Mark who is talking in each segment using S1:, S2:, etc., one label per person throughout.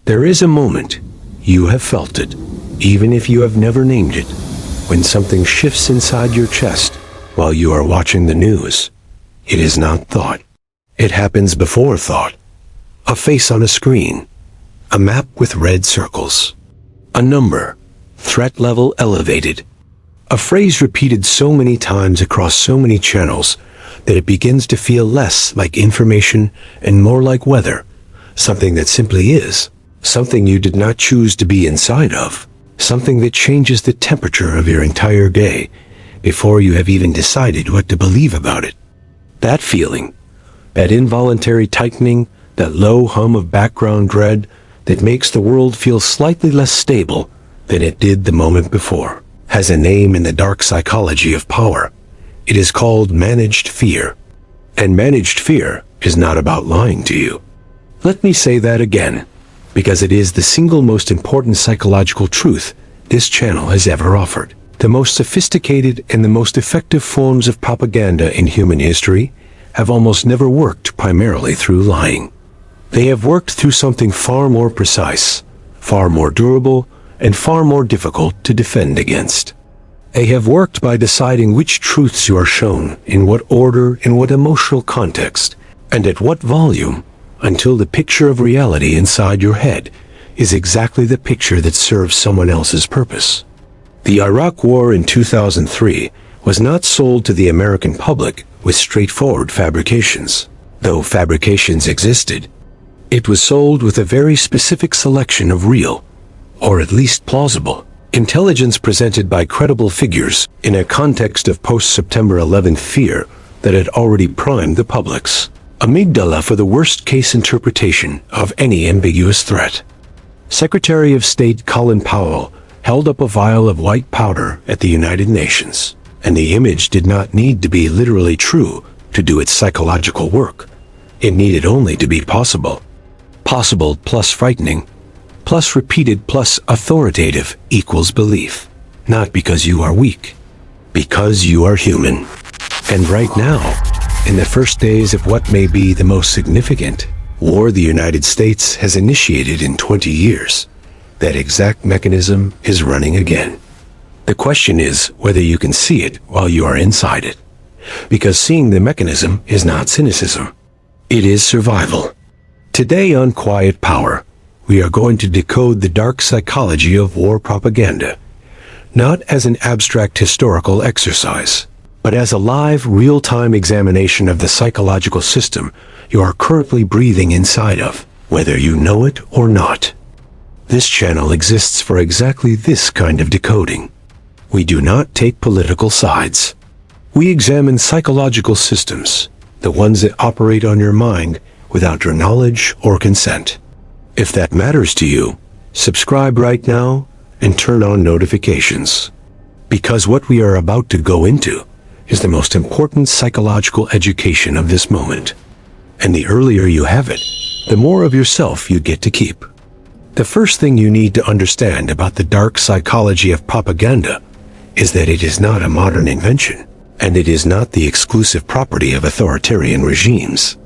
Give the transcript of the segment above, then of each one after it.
S1: There is a moment, you have felt it, even if you have never named it, when something shifts inside your chest while you are watching the news. It is not thought. It happens before thought. A face on a screen. A map with red circles. A number. Threat level elevated. A phrase repeated so many times across so many channels that it begins to feel less like information and more like weather. Something that simply is. Something you did not choose to be inside of. Something that changes the temperature of your entire day before you have even decided what to believe about it. That feeling, that involuntary tightening, that low hum of background dread that makes the world feel slightly less stable than it did the moment before, has a name in the dark psychology of power. It is called managed fear. And managed fear is not about lying to you. Let me say that again, because it is the single most important psychological truth this channel has ever offered. The most sophisticated and the most effective forms of propaganda in human history have almost never worked primarily through lying. They have worked through something far more precise, far more durable, and far more difficult to defend against. They have worked by deciding which truths you are shown, in what order, in what emotional context, and at what volume, until the picture of reality inside your head is exactly the picture that serves someone else's purpose. The Iraq War in 2003 was not sold to the American public with straightforward fabrications, though fabrications existed. It was sold with a very specific selection of real, or at least plausible, intelligence presented by credible figures in a context of post-September 11th fear that had already primed the public's amygdala for the worst-case interpretation of any ambiguous threat. Secretary of State Colin Powell held up a vial of white powder at the United Nations, and the image did not need to be literally true to do its psychological work. It needed only to be possible. Possible plus frightening, plus repeated plus authoritative equals belief. Not because you are weak, because you are human. And right now, in the first days of what may be the most significant war the United States has initiated in 20 years, that exact mechanism is running again. The question is whether you can see it while you are inside it. Because seeing the mechanism is not cynicism. It is survival. Today on Quiet Power, we are going to decode the dark psychology of war propaganda, not as an abstract historical exercise, but as a live, real-time examination of the psychological system you are currently breathing inside of, whether you know it or not. This channel exists for exactly this kind of decoding. We do not take political sides. We examine psychological systems, the ones that operate on your mind without your knowledge or consent. If that matters to you, subscribe right now and turn on notifications. Because what we are about to go into is the most important psychological education of this moment. And the earlier you have it, the more of yourself you get to keep. The first thing you need to understand about the dark psychology of propaganda is that it is not a modern invention, and it is not the exclusive property of authoritarian regimes.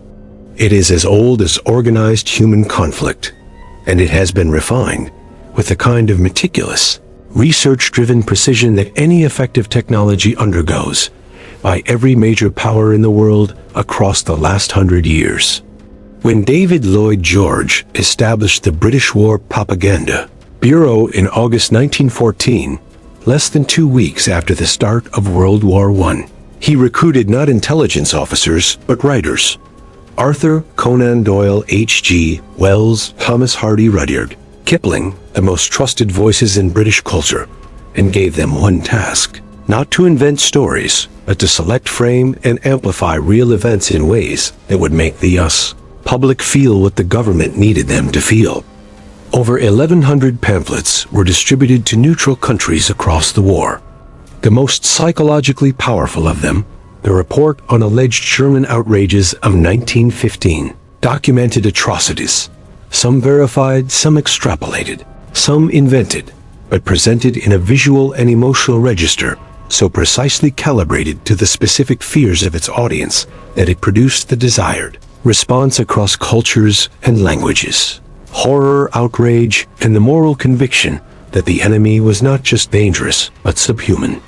S1: It is as old as organized human conflict, and it has been refined with the kind of meticulous, research-driven precision that any effective technology undergoes by every major power in the world across the last 100 years. When David Lloyd George established the British War Propaganda Bureau in August 1914, less than 2 weeks after the start of World War I, he recruited not intelligence officers, but writers. Arthur Conan Doyle, H.G. Wells, Thomas Hardy Rudyard, Kipling, the most trusted voices in British culture, and gave them one task: not to invent stories, but to select, frame, and amplify real events in ways that would make the US public feel what the government needed them to feel. Over 1,100 pamphlets were distributed to neutral countries across the war. The most psychologically powerful of them, the report on alleged German outrages of 1915, documented atrocities, some verified, some extrapolated, some invented, but presented in a visual and emotional register so precisely calibrated to the specific fears of its audience that it produced the desired response across cultures and languages. horror, outrage, and the moral conviction that the enemy was not just dangerous, but subhuman.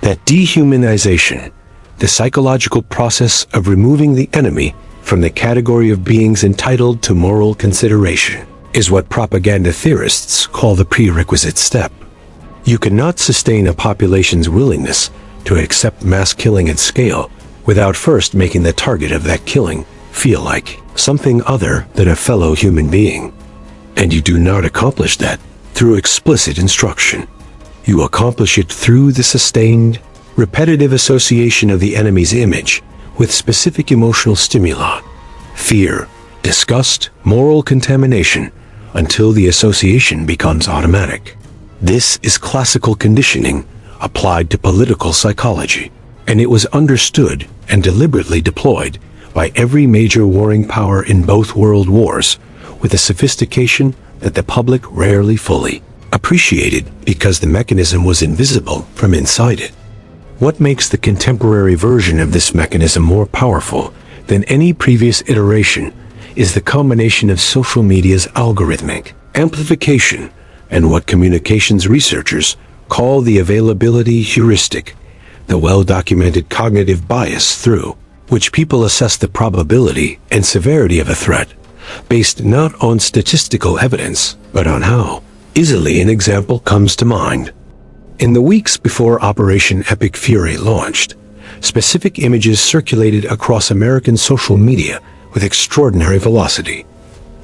S1: That dehumanization, the psychological process of removing the enemy from the category of beings entitled to moral consideration, is what propaganda theorists call the prerequisite step. You cannot sustain a population's willingness to accept mass killing at scale without first making the target of that killing feel like something other than a fellow human being. And you do not accomplish that through explicit instruction. You accomplish it through the sustained, repetitive association of the enemy's image with specific emotional stimuli, fear, disgust, moral contamination, until the association becomes automatic. This is classical conditioning applied to political psychology, and it was understood and deliberately deployed by every major warring power in both world wars with a sophistication that the public rarely fully appreciated because the mechanism was invisible from inside it. What makes the contemporary version of this mechanism more powerful than any previous iteration is the combination of social media's algorithmic amplification and what communications researchers call the availability heuristic, the well-documented cognitive bias through which people assess the probability and severity of a threat, based not on statistical evidence, but on how easily an example comes to mind. In the weeks before Operation Epic Fury launched, specific images circulated across American social media with extraordinary velocity.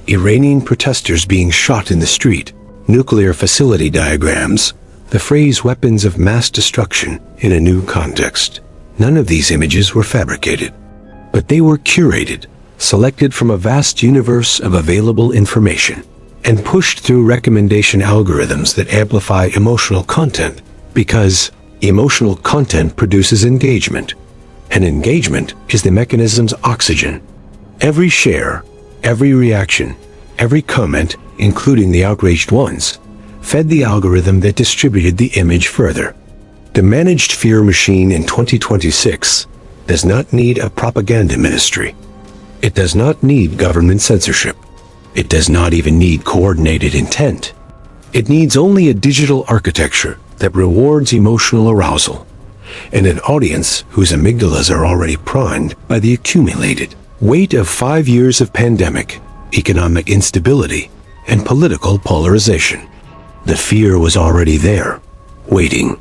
S1: Iranian protesters being shot in the street, nuclear facility diagrams, the phrase weapons of mass destruction in a new context. None of these images were fabricated, but they were curated, selected from a vast universe of available information, and pushed through recommendation algorithms that amplify emotional content, because emotional content produces engagement, and engagement is the mechanism's oxygen. Every share, every reaction, every comment, including the outraged ones, fed the algorithm that distributed the image further. The managed fear machine in 2026 does not need a propaganda ministry. It does not need government censorship. It does not even need coordinated intent. It needs only a digital architecture that rewards emotional arousal, and an audience whose amygdalas are already primed by the accumulated weight of 5 years of pandemic, economic instability, and political polarization. The fear was already there, waiting.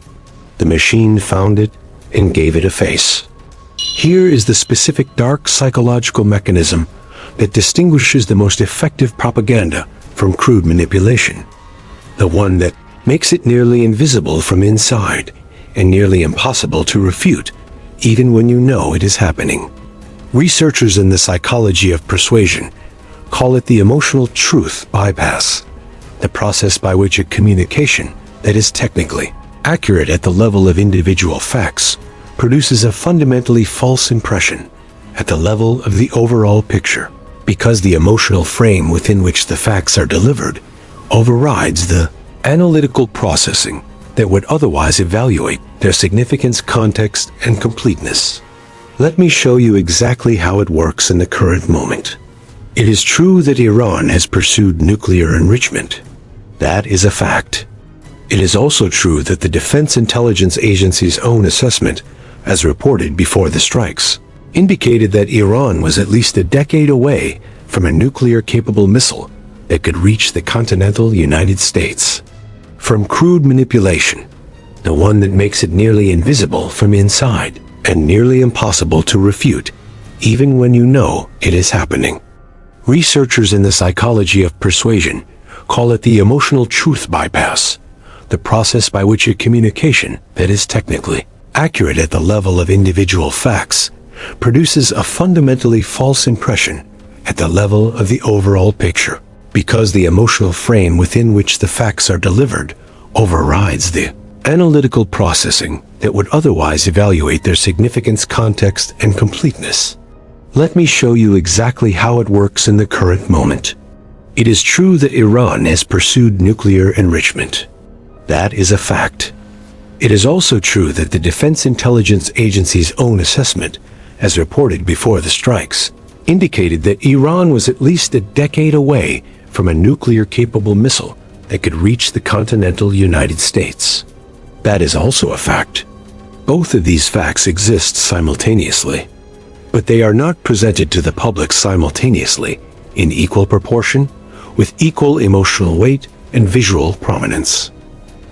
S1: The machine found it and gave it a face. Here is the specific dark psychological mechanism that distinguishes the most effective propaganda from crude manipulation. The one that makes it nearly invisible from inside and nearly impossible to refute, even when you know it is happening. Researchers in the psychology of persuasion call it the emotional truth bypass, the process by which a communication that is technically accurate at the level of individual facts produces a fundamentally false impression at the level of the overall picture, because the emotional frame within which the facts are delivered overrides the analytical processing that would otherwise evaluate their significance, context, and completeness. Let me show you exactly how it works in the current moment. It is true that Iran has pursued nuclear enrichment. That is a fact. It is also true that the Defense Intelligence Agency's own assessment, as reported before the strikes, indicated that Iran was at least a decade away from a nuclear-capable missile that could reach the continental United States. From crude manipulation, the one that makes it nearly invisible from inside and nearly impossible to refute, even when you know it is happening. Researchers in the psychology of persuasion call it the emotional truth bypass, the process by which a communication that is technically accurate at the level of individual facts produces a fundamentally false impression at the level of the overall picture, because the emotional frame within which the facts are delivered overrides the analytical processing that would otherwise evaluate their significance, context, and completeness. Let me show you exactly how it works in the current moment. It is true that Iran has pursued nuclear enrichment. That is a fact. It is also true that the Defense Intelligence Agency's own assessment, as reported before the strikes, indicated that Iran was at least a decade away from a nuclear-capable missile that could reach the continental United States. That is also a fact. Both of these facts exist simultaneously, but they are not presented to the public simultaneously in equal proportion, with equal emotional weight and visual prominence.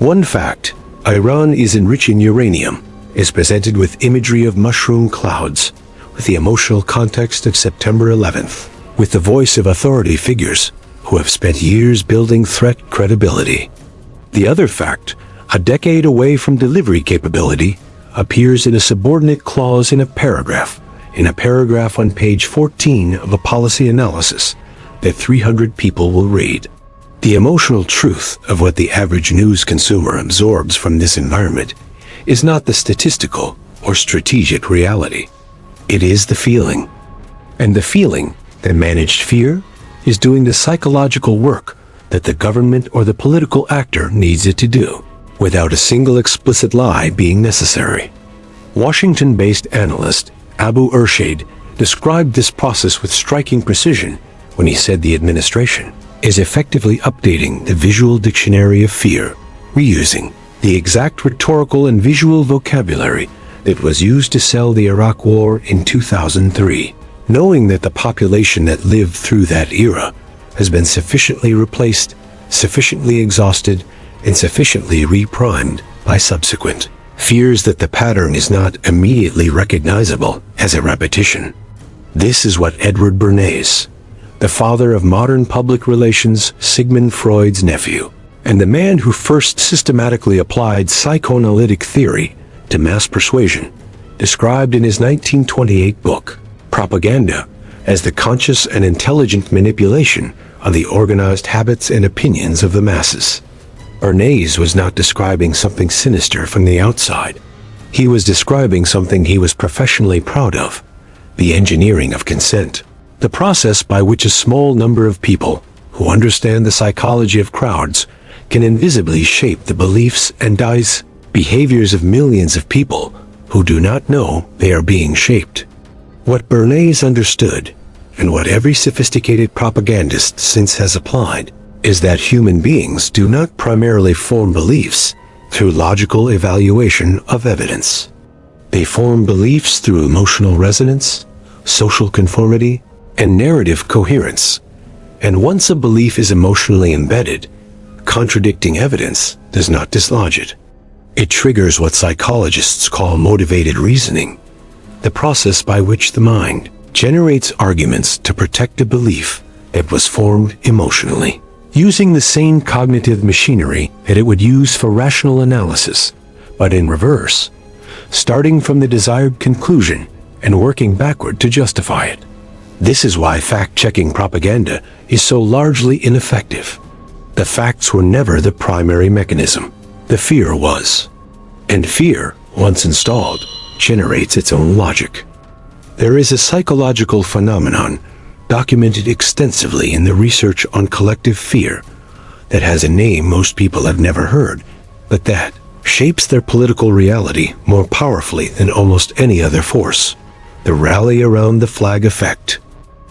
S1: One fact, Iran is enriching uranium, is presented with imagery of mushroom clouds, with the emotional context of September 11th, with the voice of authority figures who have spent years building threat credibility. The other fact, a decade away from delivery capability, appears in a subordinate clause in a paragraph on page 14 of a policy analysis that 300 people will read. The emotional truth of what the average news consumer absorbs from this environment is not the statistical or strategic reality. It is the feeling. And the feeling that managed fear is doing the psychological work that the government or the political actor needs it to do, without a single explicit lie being necessary. Washington-based analyst Abu Urshid described this process with striking precision when he said the administration is effectively updating the visual dictionary of fear, reusing the exact rhetorical and visual vocabulary that was used to sell the Iraq War in 2003, knowing that the population that lived through that era has been sufficiently replaced, sufficiently exhausted, and sufficiently reprimed by subsequent fears that the pattern is not immediately recognizable as a repetition. This is what Edward Bernays, the father of modern public relations, Sigmund Freud's nephew, and the man who first systematically applied psychoanalytic theory to mass persuasion, described in his 1928 book, Propaganda, as the conscious and intelligent manipulation of the organized habits and opinions of the masses. Bernays was not describing something sinister from the outside. He was describing something he was professionally proud of, the engineering of consent, the process by which a small number of people who understand the psychology of crowds can invisibly shape the beliefs and behaviors of millions of people who do not know they are being shaped. What Bernays understood, and what every sophisticated propagandist since has applied, is that human beings do not primarily form beliefs through logical evaluation of evidence. They form beliefs through emotional resonance, social conformity, and narrative coherence. And once a belief is emotionally embedded, contradicting evidence does not dislodge it. It triggers what psychologists call motivated reasoning, the process by which the mind generates arguments to protect a belief that was formed emotionally, using the same cognitive machinery that it would use for rational analysis, but in reverse, starting from the desired conclusion and working backward to justify it. This is why fact-checking propaganda is so largely ineffective. The facts were never the primary mechanism. The fear was. And fear, once installed, generates its own logic. There is a psychological phenomenon documented extensively in the research on collective fear that has a name most people have never heard, but that shapes their political reality more powerfully than almost any other force: the rally around the flag effect.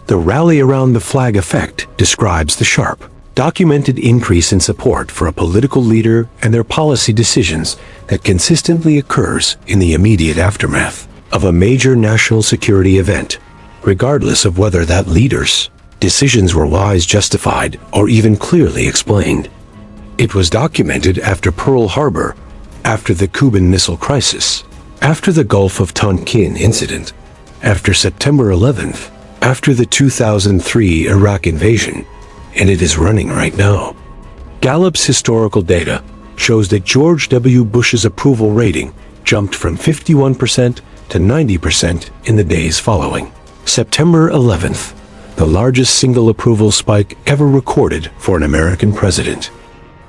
S1: The rally around the flag effect describes the sharp, documented increase in support for a political leader and their policy decisions that consistently occurs in the immediate aftermath of a major national security event, regardless of whether that leader's decisions were wise, justified, or even clearly explained. It was documented after Pearl Harbor, after the Cuban Missile Crisis, after the Gulf of Tonkin incident, after September 11th, after the 2003 Iraq invasion, and it is running right now. Gallup's historical data shows that George W. Bush's approval rating jumped from 51% to 90% in the days following September 11th, the largest single approval spike ever recorded for an American president.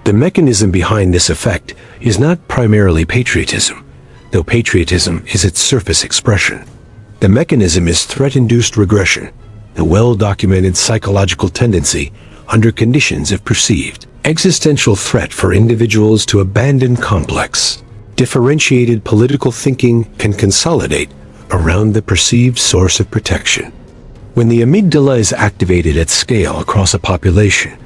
S1: The mechanism behind this effect is not primarily patriotism, though patriotism is its surface expression. The mechanism is threat-induced regression, the well-documented psychological tendency under conditions of perceived existential threat for individuals to abandon complex, differentiated political thinking can consolidate around the perceived source of protection. When the amygdala is activated at scale across a population,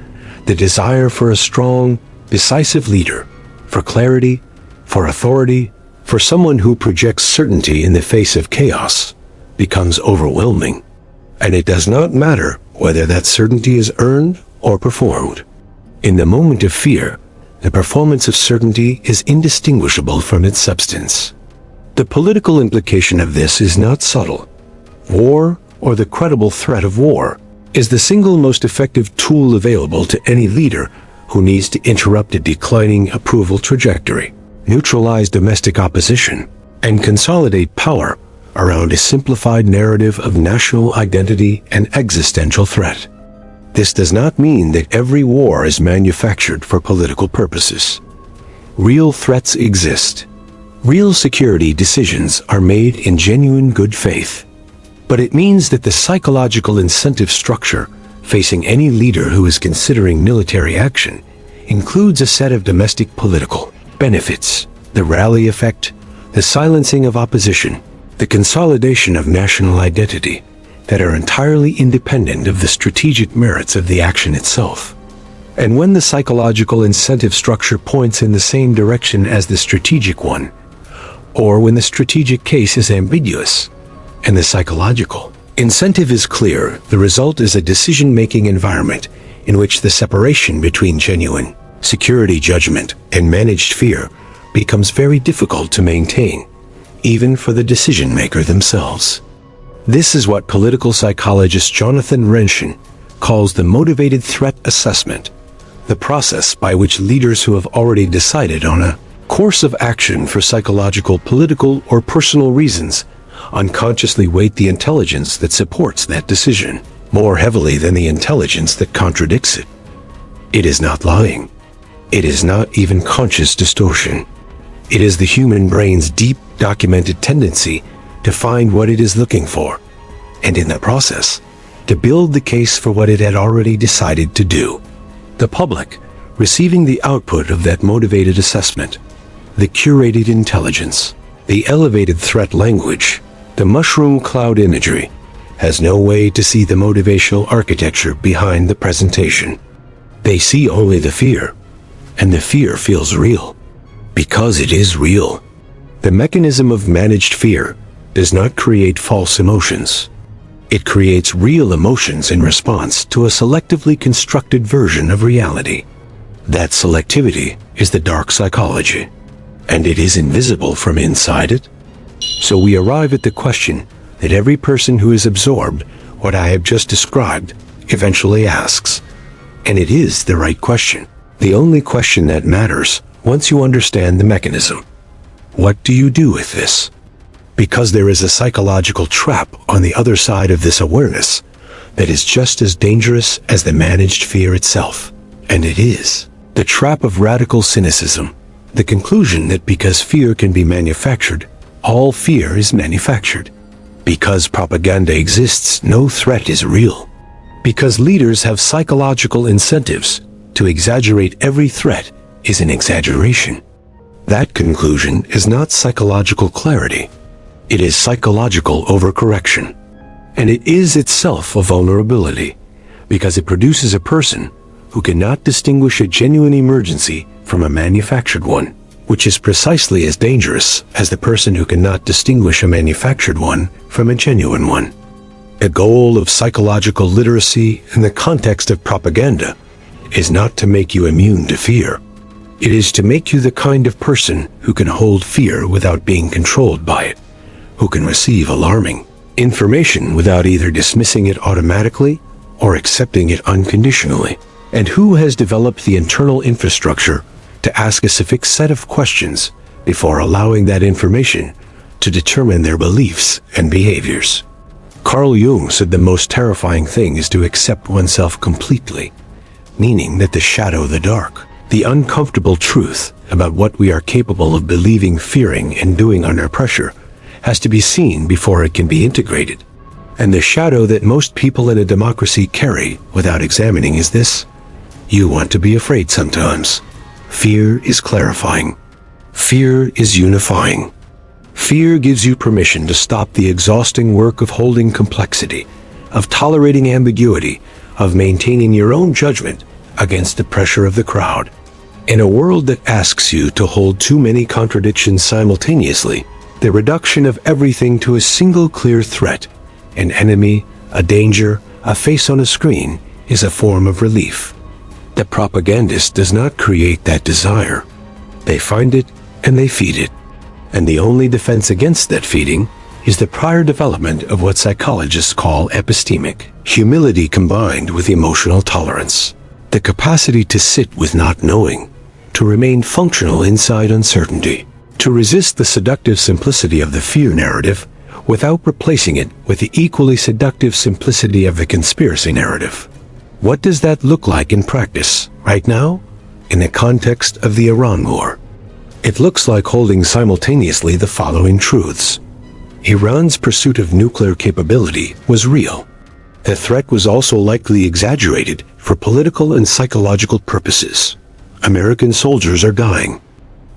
S1: The desire for a strong, decisive leader, for clarity, for authority, for someone who projects certainty in the face of chaos, becomes overwhelming. And it does not matter whether that certainty is earned or performed. In the moment of fear, the performance of certainty is indistinguishable from its substance. The political implication of this is not subtle. War, or the credible threat of war, is the single most effective tool available to any leader who needs to interrupt a declining approval trajectory, neutralize domestic opposition, and consolidate power around a simplified narrative of national identity and existential threat. This does not mean that every war is manufactured for political purposes. Real threats exist. Real security decisions are made in genuine good faith. But it means that the psychological incentive structure facing any leader who is considering military action includes a set of domestic political benefits, the rally effect, the silencing of opposition, the consolidation of national identity, that are entirely independent of the strategic merits of the action itself. And when the psychological incentive structure points in the same direction as the strategic one, or when the strategic case is ambiguous, and the psychological incentive is clear, the result is a decision-making environment in which the separation between genuine security judgment and managed fear becomes very difficult to maintain, even for the decision-maker themselves. This is what political psychologist Jonathan Renshin calls the motivated threat assessment, the process by which leaders who have already decided on a course of action for psychological, political, or personal reasons unconsciously weight the intelligence that supports that decision more heavily than the intelligence that contradicts it. It is not lying. It is not even conscious distortion. It is the human brain's deep documented tendency to find what it is looking for, and in the process, to build the case for what it had already decided to do. The public, receiving the output of that motivated assessment, the curated intelligence, the elevated threat language, the mushroom cloud imagery, has no way to see the motivational architecture behind the presentation. They see only the fear, and the fear feels real, because it is real. The mechanism of managed fear does not create false emotions. It creates real emotions in response to a selectively constructed version of reality. That selectivity is the dark psychology, and it is invisible from inside it. So we arrive at the question that every person who has absorbed what I have just described eventually asks. And it is the right question, the only question that matters once you understand the mechanism. What do you do with this? Because there is a psychological trap on the other side of this awareness that is just as dangerous as the managed fear itself. And it is the trap of radical cynicism, the conclusion that because fear can be manufactured, all fear is manufactured. Because propaganda exists, no threat is real. Because leaders have psychological incentives to exaggerate every threat is an exaggeration. That conclusion is not psychological clarity. It is psychological overcorrection. And it is itself a vulnerability, because it produces a person who cannot distinguish a genuine emergency from a manufactured one, which is precisely as dangerous as the person who cannot distinguish a manufactured one from a genuine one. The goal of psychological literacy in the context of propaganda is not to make you immune to fear. It is to make you the kind of person who can hold fear without being controlled by it, who can receive alarming information without either dismissing it automatically or accepting it unconditionally, and who has developed the internal infrastructure to ask a specific set of questions before allowing that information to determine their beliefs and behaviors. Carl Jung said the most terrifying thing is to accept oneself completely, meaning that the shadow, the dark, the uncomfortable truth about what we are capable of believing, fearing, and doing under pressure has to be seen before it can be integrated. And the shadow that most people in a democracy carry without examining is this: you want to be afraid sometimes. Fear is clarifying. Fear is unifying. Fear gives you permission to stop the exhausting work of holding complexity, of tolerating ambiguity, of maintaining your own judgment against the pressure of the crowd. In a world that asks you to hold too many contradictions simultaneously, the reduction of everything to a single clear threat, an enemy, a danger, a face on a screen, is a form of relief. The propagandist does not create that desire. They find it and they feed it. And the only defense against that feeding is the prior development of what psychologists call epistemic humility combined with emotional tolerance, the capacity to sit with not knowing, to remain functional inside uncertainty, to resist the seductive simplicity of the fear narrative without replacing it with the equally seductive simplicity of the conspiracy narrative. What does that look like in practice right now, in the context of the Iran war? It looks like holding simultaneously the following truths. Iran's pursuit of nuclear capability was real. The threat was also likely exaggerated for political and psychological purposes. American soldiers are dying.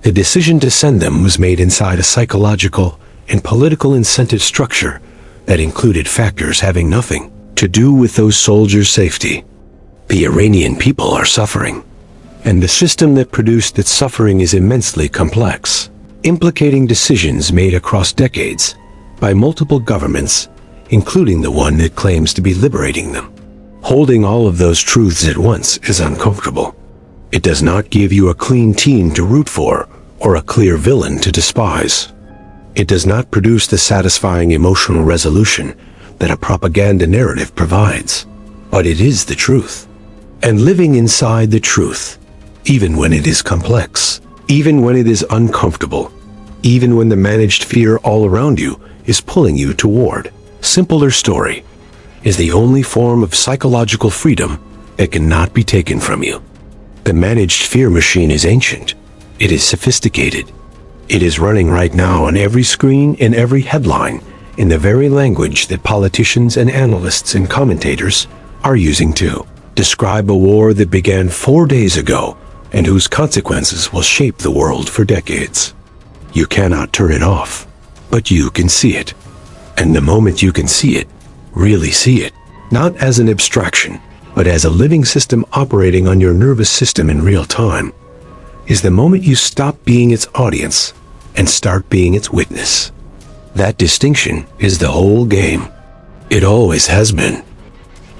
S1: The decision to send them was made inside a psychological and political incentive structure that included factors having nothing to do with those soldiers' safety. The Iranian people are suffering, and the system that produced its suffering is immensely complex, implicating decisions made across decades by multiple governments, including the one that claims to be liberating them. Holding all of those truths at once is uncomfortable. It does not give you a clean team to root for or a clear villain to despise. It does not produce the satisfying emotional resolution that a propaganda narrative provides, but it is the truth. And living inside the truth, even when it is complex, even when it is uncomfortable, even when the managed fear all around you is pulling you toward simpler story, is the only form of psychological freedom that cannot be taken from you. The managed fear machine is ancient. It is sophisticated. It is running right now on every screen, in every headline, in the very language that politicians and analysts and commentators are using to describe a war that began 4 days ago and whose consequences will shape the world for decades. You cannot turn it off, but you can see it. And the moment you can see it, really see it, not as an abstraction, but as a living system operating on your nervous system in real time, is the moment you stop being its audience and start being its witness. That distinction is the whole game. It always has been.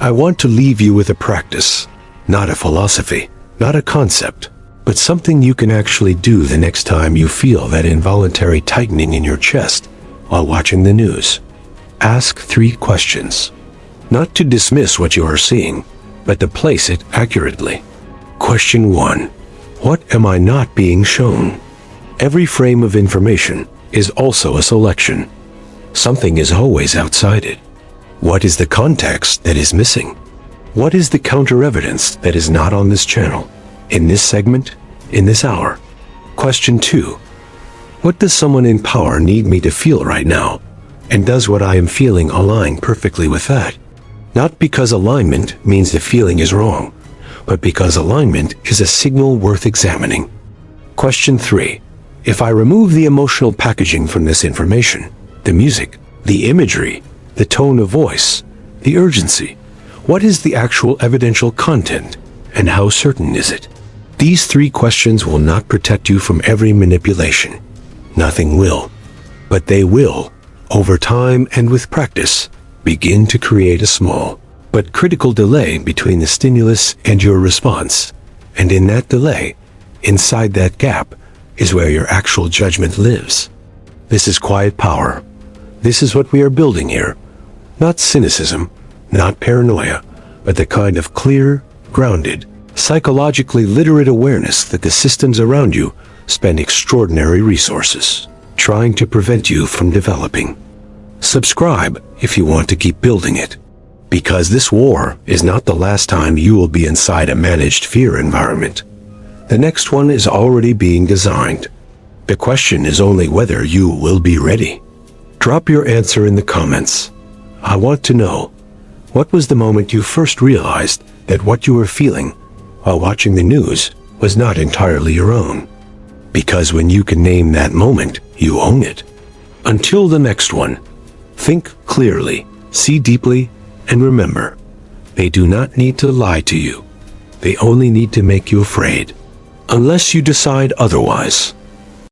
S1: I want to leave you with a practice, not a philosophy, not a concept, but something you can actually do the next time you feel that involuntary tightening in your chest while watching the news. Ask 3 questions. Not to dismiss what you are seeing, but to place it accurately. Question 1. What am I not being shown? Every frame of information is also a selection. Something is always outside it. What is the context that is missing? What is the counter-evidence that is not on this channel, in this segment, in this hour? Question 2. What does someone in power need me to feel right now? And does what I am feeling align perfectly with that? Not because alignment means the feeling is wrong, but because alignment is a signal worth examining. Question 3. If I remove the emotional packaging from this information, the music, the imagery, the tone of voice, the urgency, what is the actual evidential content, and how certain is it? These 3 questions will not protect you from every manipulation. Nothing will. But they will, over time and with practice, begin to create a small but critical delay between the stimulus and your response. And in that delay, inside that gap, is where your actual judgment lives. This is quiet power. This is what we are building here. Not cynicism, not paranoia, but the kind of clear, grounded, psychologically literate awareness that the systems around you spend extraordinary resources trying to prevent you from developing. Subscribe if you want to keep building it, because this war is not the last time you will be inside a managed fear environment. The next one is already being designed. The question is only whether you will be ready. Drop your answer in the comments. I want to know, what was the moment you first realized that what you were feeling while watching the news was not entirely your own? Because when you can name that moment, you own it. Until the next one, think clearly, see deeply, and remember, they do not need to lie to you. They only need to make you afraid. Unless you decide otherwise.